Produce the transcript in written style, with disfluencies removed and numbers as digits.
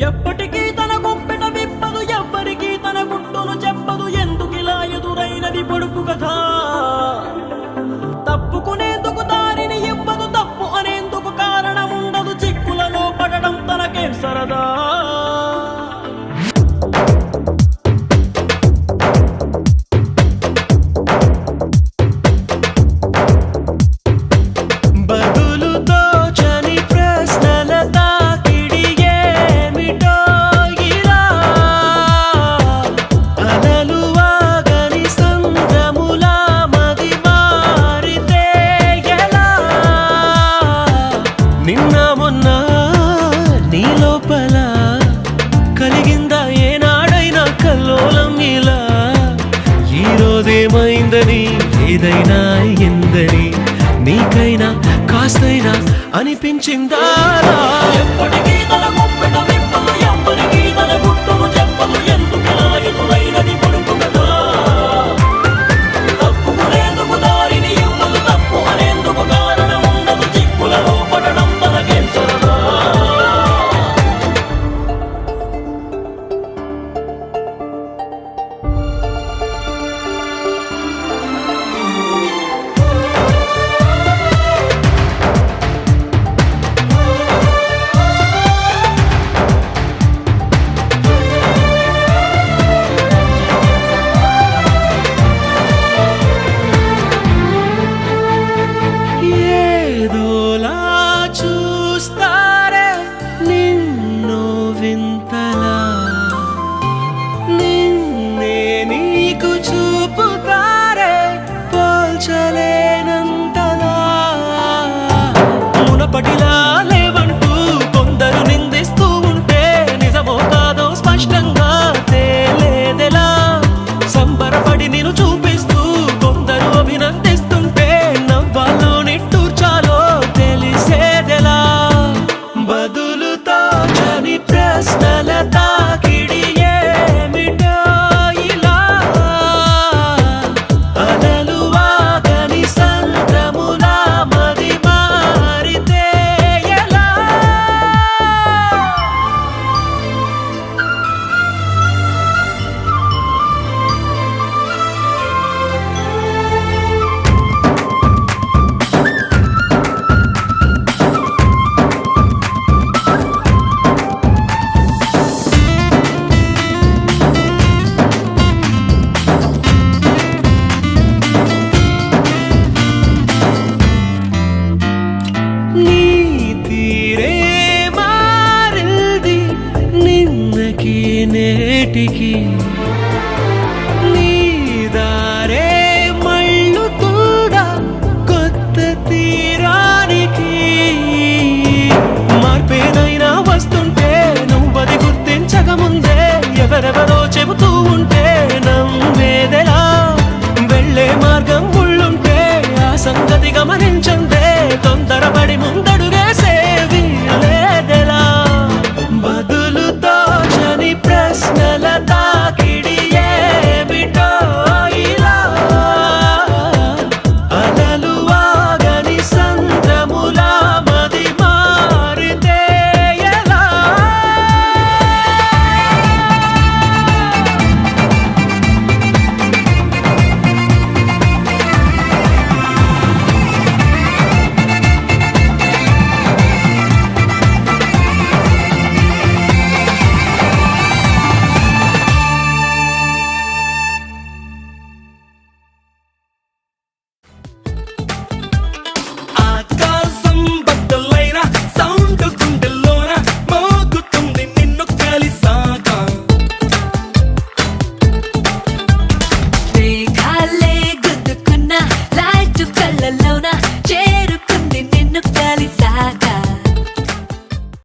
ఎప్పటికీ తన గుప్పెట విప్పదు, ఎవ్వరికీ తన గుట్టును చెప్పదు. ఎందుకిలా ఎదురైనది పొడుపు కథ? తప్పుకునేందుకు దారిని ఇవ్వదు, తప్పు అనేందుకు కారణం ఉండదు. చిక్కులలో పడడం తనకేం సరదా? ఏమైందని ఏదైనా ఎందని నీకైనా కాస్తైనా అనిపించిందా? ఎప్పటికీ తన గుప్పెట విప్పదు, ఎవ్వరికీ తన గుట్టును చెప్పదు. ఎందుకిలా ఎదురైనది పొడుపు కథ? తప్పుకునేందుకు దారిని ఇవ్వదు, తప్పు అనేందుకు కారణం ఉండదు. చిక్కులలో పడడం తనకేం సరదా? మునపటిలా లేవంటూ కొందరు నిందిస్తూ ఉంటే నిజమో కాదో స్పష్టంగా తేలేదెలా? సంబరపడి నిన్ను చూపిస్తూ కొందరు అభినందిస్తుంటే నవ్వాలో నిట్టూర్చాలో తెలిసేదెలా? బదులుతో చని ప్రశ్నల తాకిడి ఏమిటో ఇలా అలలు వాగని సంద్రములా మది మారితే ఎలా? నీ తీరే మారింది నిన్నకి నేటికి, నీ దారే మళ్ళు కూడా కొత్త తీరానికి. మార్పేదైనా వస్తుంటే నువ్వది గుర్తించకముందే ఎవరెవరో చెబుతూ ఉంటే నమ్మేదెలా? వెళ్ళే మార్గం ఉళ్ళుంటే ఆ సంగతి గమనించందే తొందర